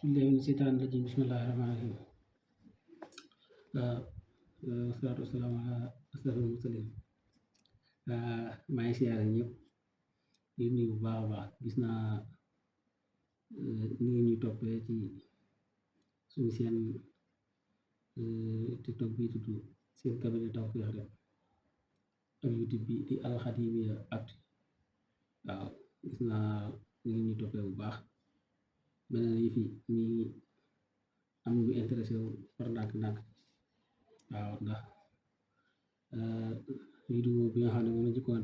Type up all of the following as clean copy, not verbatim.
bismillahi mina seytaani rajim bismillahi rahmaani rahim salaatu wasalaamu ala asrafil mursalin maa ngi siyaare ñëpp di nuyu bu baax a baax gis naa ni ngeen ñuy toppee ci suñu seen TikTok bi tudd seen cabinet Tawfekh rek ak YouTube bi di Al Khadimiyyah Actu waaw gis naa ni ngeen ñuy toppee bu baax mel na ni fi ñi am ñu intéressé wu par ndànk-ndànk waaw ndax vidéo bi nga xam ne moom la jëkkoon a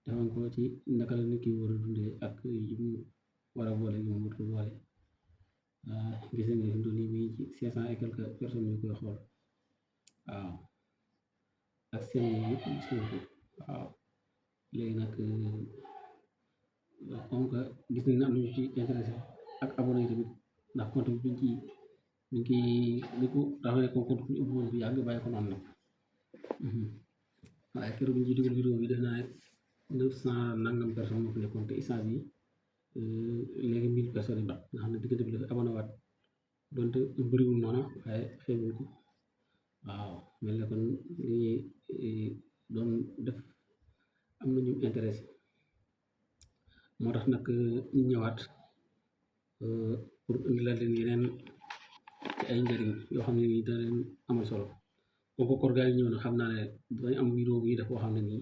defoon ko ci naka la nit ki war a dundee ak yi mu war a boole yi mu warut a boole gis nañ ne fi mu toll nii mi ngi ci 500 et quelques personnes yu koy xool waaw ak seen yëpp gis nañ ko waaw léegi nag comme que gis nañ ne am nañu ci intéressé ak abonné tamit ndax compte bi biñ ci li ko dafa nekk compte bu ñu ubbi woon bu yàgg bàyyi ko noonu nag waaye keroog bi ñu ci dugal vidéo bi def naa ne 900 nangam personnes moo fi nekkoon te instant bi léegi 1000 personnes yi ndax nga xam ne diggante bi dafa abonné waat donte bëriwul noonu waaye xeebul ko waaw mel ne kon li ñuy doon def am na ñu intéressé moo tax nag ñu ñëwaat pour indilaat leen yeneen ci ay njëriñ yoo xam ne nii dana leen amal solo kooku koor gaa yi ñëw na xam naa ne dañ am vidéo bu ñuy def boo xam ne nii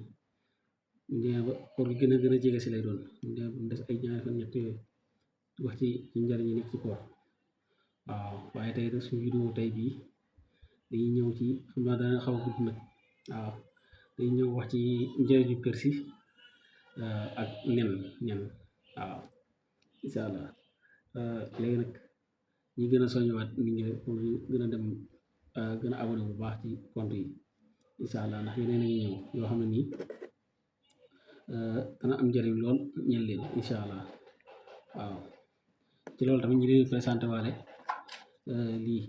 ñu ba koor gi gën a jege si lay doon ñu des ay ñaari fan ñett yooyu wax ci njëriñ yi nekk ci koor waaw waaye tey rek suñu vidéo tey bii dañuy ñëw ci xam naa dana xaw a gudd nag waaw dañuy ñëw wax ci njëriñu persil ak nen waaw incha allah léegi nag ñi gën a soññewaat nit ñi pour ñu gën a dem gën a abonné bu baax ci compte yi incha allah ndax yeneen a ngi ñëw yoo xam ne nii dana am njëriñ lool ñeel leen incha allah waaw ci loolu tamit ñu leen présenté waale lii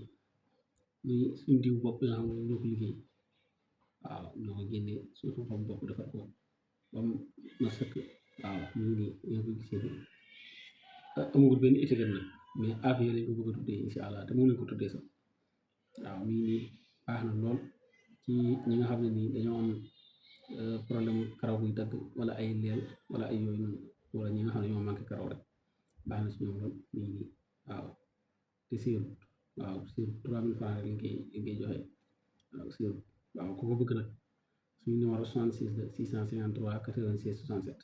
muy suñ diw bopp yi nga xam ne ñoo ko liggéey waaw ñoo ko génne suñu xam-xam bopp defar ko ba mu na sëkk waaw ñu ngi nii ñoo ko gisee amagul benn étiquette nag mais affaire lañ ko bëgg a tuddee incha allah te moom lañ ko tuddee sax waaw mi ngi nii baax na lool ci ñi nga xam ne nii dañoo am problème karaw buy dagg wala ay leel wala ay yooyu noonu wala ñi nga xam ne ñoo manqué karaw rek baax na si ñoom lool mi ngi nii waaw te siiru waaw siiru 3000 francs rek lañ koy joxe waaw siiru waaw ku ko bëgg nag suñu numéro 66 la 653 96 67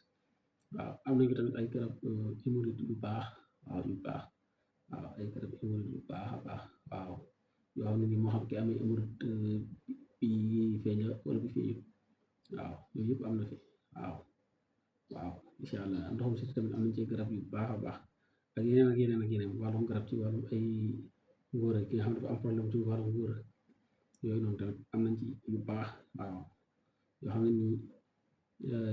waaw am nañu tamit ay garab hémorroïde yu baax waaw yu baax waaw ay garab hémorroïde yu baax a baax waaw yoo xam ne ni moo xam ki amee hémorroïde bi feeñ wala bi feeñut waaw yooyu yëpp am na fi waaw incha allah ndoxum si tamit am nañ ci garab yu baax a baax ak yeneen wàllum garab ci wàllum ay ngóora ki nga xam ne dafa am problème ci wàllum ngóora yooyu noonu tamit am nañ ci yu baax waaw yoo xam ne nii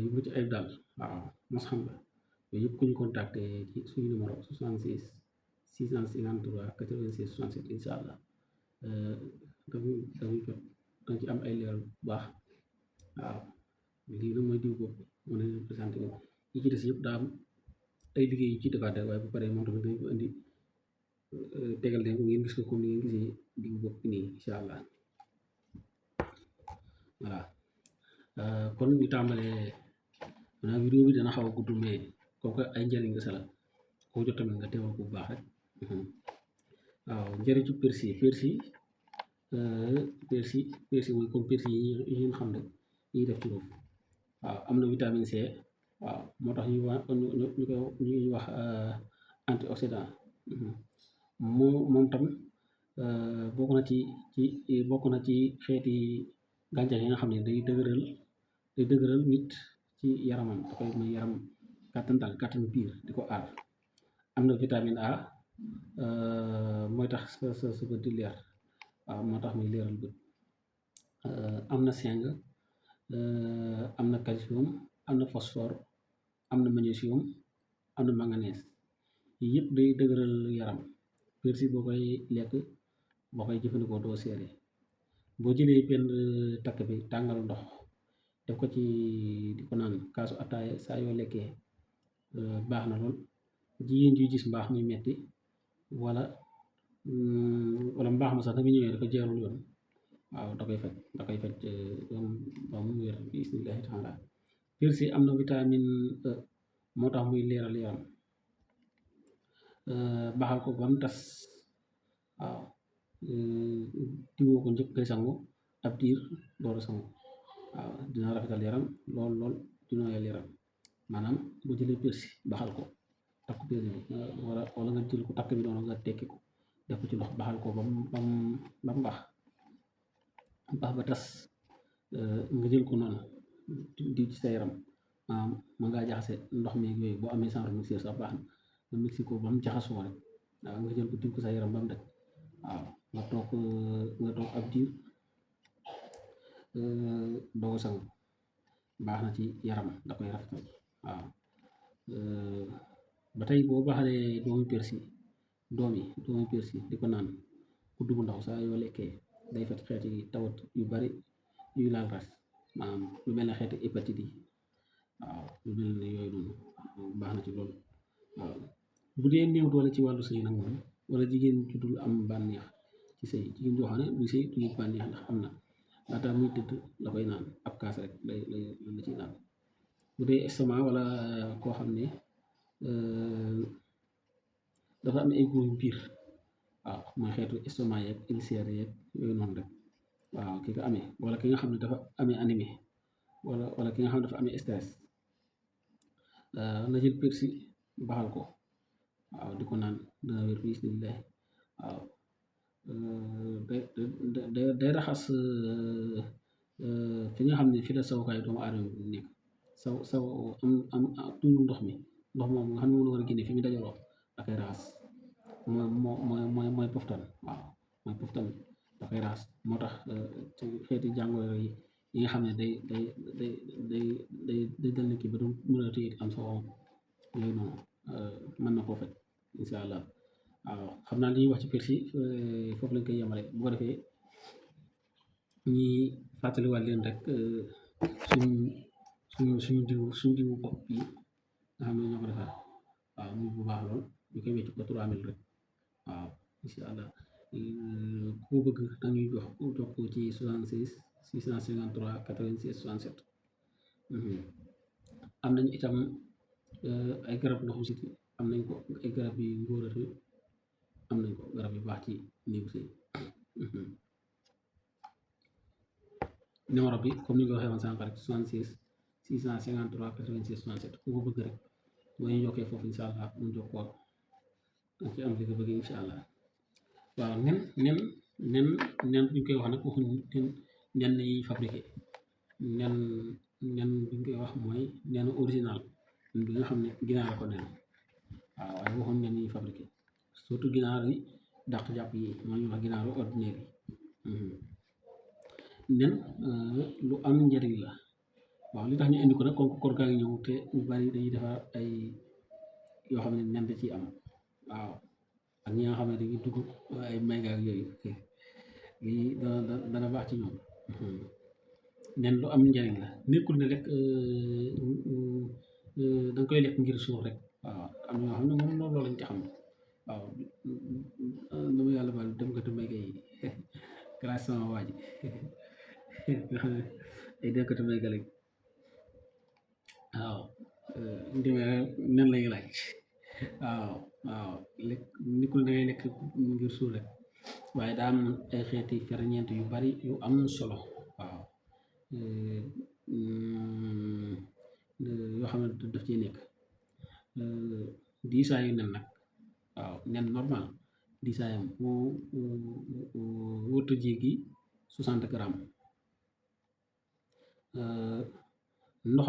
yu mucc ayib daal waaw mos xam la yooyu yëpp ku ñu contacté ci suñu numéro 66 653 96 67 incha allah dañuy jot dañ ci am ay leeral bu baax waaw lii nag mooy diw bopp mu ne présenté ko yi ci des yëpp daa am ay liggéey yu ci defaat waaye bu paree moom tamit dañ ko indi tegal leen ko ngeen gis ko comme ni ngeen gisee diw bopp nii incha allah voilà kon ñu tàmbalee maanaam vidéo bi dana xaw a gudd mais comme que ay njëriñ nga sala ko jot tamit nga teewal ko bu baax rek waaw njëriñ ci persil mooy comme persil yi ñu xam rek ñuy def ci bopp waaw am na vitamine C waaw moo tax ñuy wax antioxydant moom tam bokk na ci xeeti gàncax yi nga xam ne day dëgëral nit ci yaramam da koy may yaram kàttan biir di ko aar am na vitamine A mooy tax sa bët di leer waaw moo tax muy leeral bët am na zinc am na calcium am na phosphore am na magnésium am na manganèse yii yëpp day dëgëral yaram persil boo koy lekk boo koy jëfandikoo doo seere boo jëlee benn takk bi tàngal ndox def ko ci di ko naan kaasu ataaya saa yoo lekkee baax na lool jigéen ji gis mbaax muy metti wala wala mbaax ma sax dafa ñëwee dafa jeerul yoon waaw da koy faj ba mu wér bi isnillahi taala persil am na vitamine E moo tax muy leeral yaram baxal ko ba mu tas waaw diwoo ko njëkk ngay sangu ab diir door a sangu waaw dina rafetal yaram lool lool dina nooyal yaram maanaam boo jëlee persil baxal ko takk persil bi wala nga jël ko takk bi noonu nga tekki ko def ko ci ndox baxal ko ba mu baax ba tas nga jël ko noonu diw ci sa yaram maanaam mën ngaa jaxase ndox mi yooyu boo amee genre mixeur sax baax na nga mixé ko ba mu jaxasoo rek waaw nga jël ko diw ko sa yaram ba mu daj waaw nga toog ab diir doo sangu baax na ci yaram da koy rafetal waaw ba tey boo baxalee doomi persil di ko naan kudd bu ndaw saa yoo lekkee day faj xeeti tawat yu bari yuy laal res maanaam lu mel ne xeeti hépatite yi waaw lu mel ne yooyu noonu baax na ci loolu waaw bu dee néew doole ci wàllu sëy nag moom wala jigéen ju dul am bànneex ci sëy jigéen joo xam ne buy sëy du yëg bànneex ndax am na laata muy tëdd la koy naan ab kaas rek la ciy naan bu dee estomac wala koo xam ne dafa am ay góoyu biir waaw mooy xeetu estomac yeeg ulcère yeeg yooyu noonu rek waaw ki ko amee wala ki nga xam ne dafa amee anémie wala ki nga xam ne dafa amee stress na jël persil baxal ko waaw di ko naan dana wér bi bismillah waaw day raxas fi nga xam ne fi la sawukaay doomu aadama bi nekk saw am tuuru ndox moom nga xam ne moom la war a génne fi mu dajaloo da koy raxas mooy poftan waaw mooy poftan da koy raxas moo tax ci xeeti jàngoro yi nga xam ne day dal nit ki ba du mën a téye am sa yooyu noonu mën na koo faj incha allah waaw xam naa li ñuy wax ci persil foofu lañ koy yemale bu ko defee ñi fàttaliwaat leen rek suñu diwu bopp bi nga xam ne ñoo ko defar waaw muy bu baax lool ñu koy wecc ko 3000 rek waaw incha allah ku bëgg dañuy jox ko ci 76 653 86 67 am nañ itam ay garab ndoxum siti am nañ ko ay garab yi ngóoratu am nañ ko garab yu baax ci néegu sëy numéro bi comme ni nga ko waxee woon sànq rek 76 653 86 67 ku ko bëgg rek boo ñu jokkee foofu incha allah mu jokkoo ci am li nga bëgg incha allah waaw nen buñ koy wax nag waxuñ nen yi fabriqué nen buñ koy wax mooy nen original bi nga xam ne ginaar la ko nen waaw waaye waxuñ nen yi fabriqué surtout ginaar yi dàq jàpp yi moo ñu wax ginaaru ordinaire yi nen lu am njëriñ la waaw li tax ñu indi ko nag comme koor gaa ngi ñëw te ñu bari dañuy defar ay yoo xam ne nen da ciy am waaw ak ñi nga xam ne dañuy dugg ay mayga ak yooyu lii dana baax ci ñoom nen lu am njëriñ la nekkul ne rek danga koy lekk ngir suur rek waaw am ñoo xam ne moom loolu lañ ci xam waaw nu mu yàlla baal dem katu mayga yi grâce sama waa ji ay dénkatu mayga lañ waaw ndimee nen lañu laaj waaw lekk nekkul da ngay lekk ngir suur rek waaye daa am ay xeeti ferñeent yu bari yu am solo waaw yoo xam ne daf ciy nekk diisaayu nen nag waaw nen normal diisaayam wërta jéggi 60 grammes ndox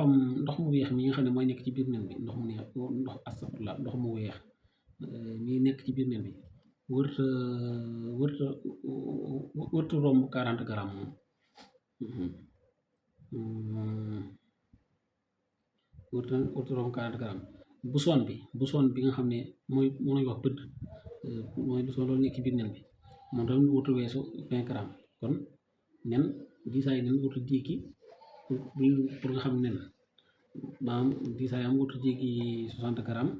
mu weex mi nga xam ne mooy nekk ci biir nen bi ndox mu weex mi nekk ci biir nen bi wërta romb 40 grammes moom wërta romb 40 grammes bu son bi nga xam ne mooy lañuy wax bëdd mooy bu son loolu nekk ci biir nen bi moom tamit wërta weesu 20 grammes kon nen diisaayu nen wërta jéggi pour nga xam nen maanaam diisaayam wërta jéggi 60 grammes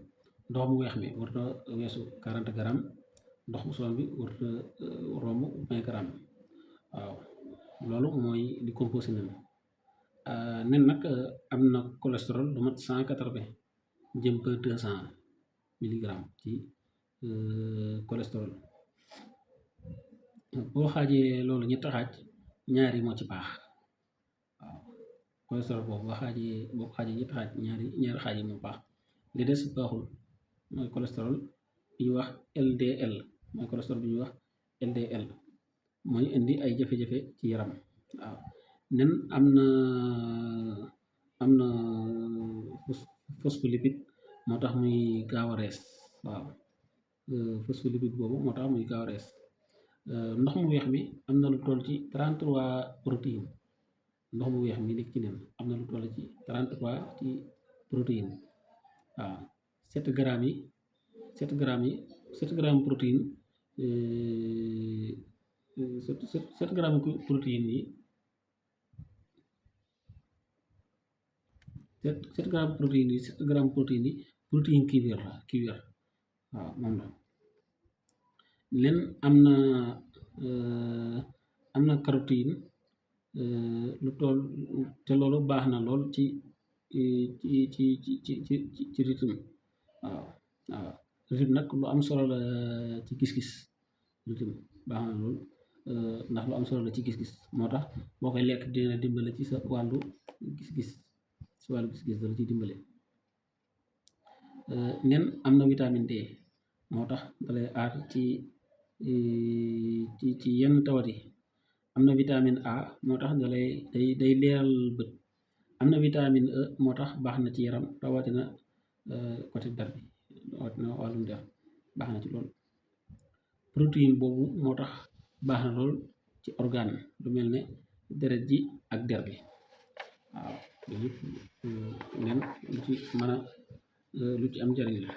ndox mu weex mi wërta weesu 40 grammes ndox mu sonn bi warut a romb 20 grammes waaw loolu mooy li composé nen. nen nag am na cholestérol lu mat 180 jëm ba 200 milligrammes ci cholestérol. boo xaajee loolu ñetti xaaj ñaari moo ci baax waaw cholestérol boobu boo ko xaajee ñetti xaaj ñaari xaaj yi moo baax li des baaxul mooy cholestérol bi ñuy wax LDL mooy cholestérol bi ñuy wax LDL mooy indi ay jafe-jafe ci yaram waaw nen am na phospholipide moo tax muy gaaw a rees waaw phospholipide boobu moo tax muy gaaw a rees ndox mu weex mi am na lu toll ci 33 protéines ndox mu weex mi nekk ci nen am na lu toll ci 33 ci protéines waaw 7 grammes protéine 7 grammes protéine yi 7 grammes protéine yi protéine cuivre waaw moom la nen am na carotéine lu toll te loolu baax na lool ci rythme waaw rythme nag lu am solo la ci gis-gis rythme baax na lool ndax lu am solo la ci gis-gis moo tax boo koy lekk dina dimbale ci sa wàllu gis-gis dala ci dimbale. nen am na vitamine D moo tax dalay aar ci yenn tawat yi am na vitamine A moo tax day leeral bët am na vitamine E moo tax baax na ci yaram rawatina côté der bi rawatina wàllum der baax na ci lool protéine boobu moo tax baax na lool ci organe lu mel ne deret ji ak der bi waaw loolu yëpp nen lu ci mën a lu ci am njariñ la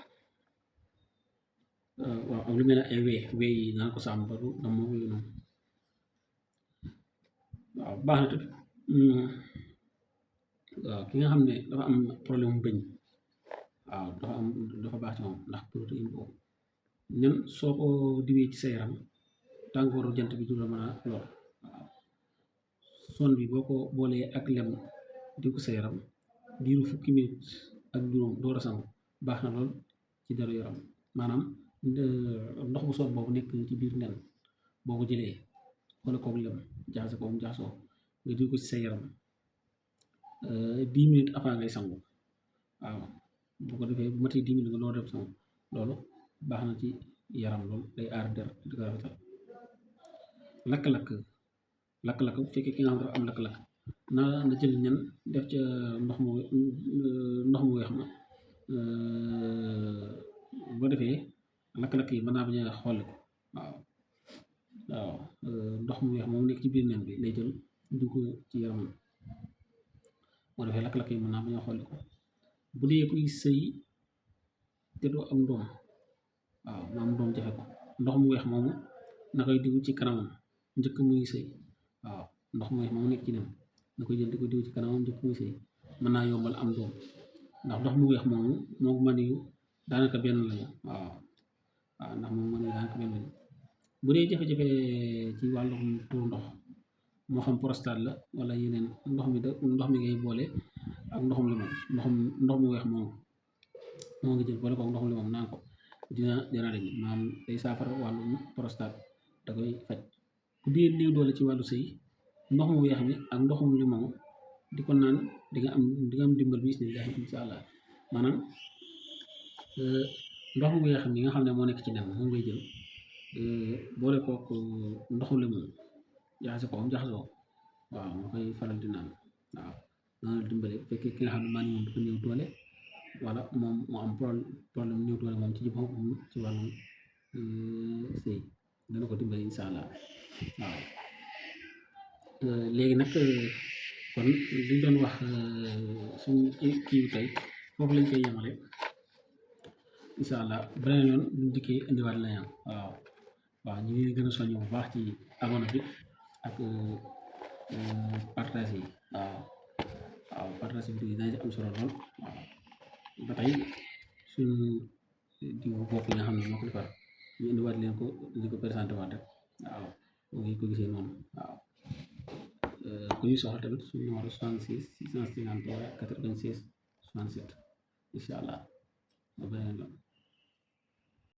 waaw ak lu mel ne ay wee yi naan ko sàmm ba du dam moo yooyu noonu waaw baax na tamit waaw ki nga xam ne dafa am problème mu bëñ waaw dafa baax ci moom ndax protéine boobu nen soo ko diwee ci sa yaram tàngooru jant bi du la mën a lor waaw son bi boo ko boolee ak lem diw ko sa yaram diiru 10 minutes ak juróom door a sangu baax na lool ci deru yaram maanaam ndox bu son boobu nekk ci biir nen boo ko jëlee wala kook lem jaxase ko mu jaxasoo nga diw ko ci sa yaram 10 minutes avant ngay sangu waaw bu ko defee bu matee 10 minutes nga door def sangu loolu baax na ci yaram lool day aar der di ko rafetal lakk-lakk bu fekkee ki nga xam ne dafa am lakk-lakk na jël nen def ca ndox mu weex ma boo defee lakk-lakk yi mën naa bañ a xolli ko waaw ndox mu weex moom nekk ci biir nen bi lay jël dugg ci yaramam boo defee lakk-lakk yi mën naa bañ a xolli ko bu dee kuy sëy te doo am doom waaw mu am doom jafe ko ndox mu weex moomu na koy diw ci kanamam njëkk muy sëy waaw ndox mu weex moomu nekk ci nen na koy jël di ko diw ci kanamam njëkk muy sëy mën naa yombal am doom ndax ndox mu weex moomu moo mën yu daanaka benn lañu waaw ndax moom mën yu daanaka benn lañu bu dee jafe-jafe ci wàllum tuur ndox moo xam prostate la wala yeneen ndox mi ngay boole ak ndoxum limon ndox mu weex moomu moo ngi jël boole ko ndoxum limon naan ko dina dañ maanaam day saafara wàllum prostate da koy faj ku dee néew doole ci wàllu sëy ndox mu weex mi ak ndoxum limon di ko naan di nga am dimbal bi bismillah insha allah maanaam ndox mu weex mi nga xam ne moo nekk ci nen moom ngay jël boole kook ndoxum limon jaxase ko am jaxasoo waaw nga koy faral di naan waaw dana dimbale bu fekkee ki nga xam ne maa ngi moom dafa néew doole wala moom moo am problème néew doole moom ci boppam ci wàllum sëy dana ko dimbale insha allah waaw léegi nag kon li doon wax suñu kii bi tey foofu lañ koy yemale insha allah beneen yoon buñ dikkee indiwaat la waaw ñu ngi gën a soññ bu baax ci abonné bi ak partage yi waaw partage bi dina ci am solo lool waaw ba tey suñu diw bopp yi nga xam ne moo ko defar ñu indiwaat leen ko di ko présenté waat rek waaw ngi ko gisee noonu waaw ku ñu soxla tamit suñu numéro 66 653 96 67 incha allah ba beneen yoon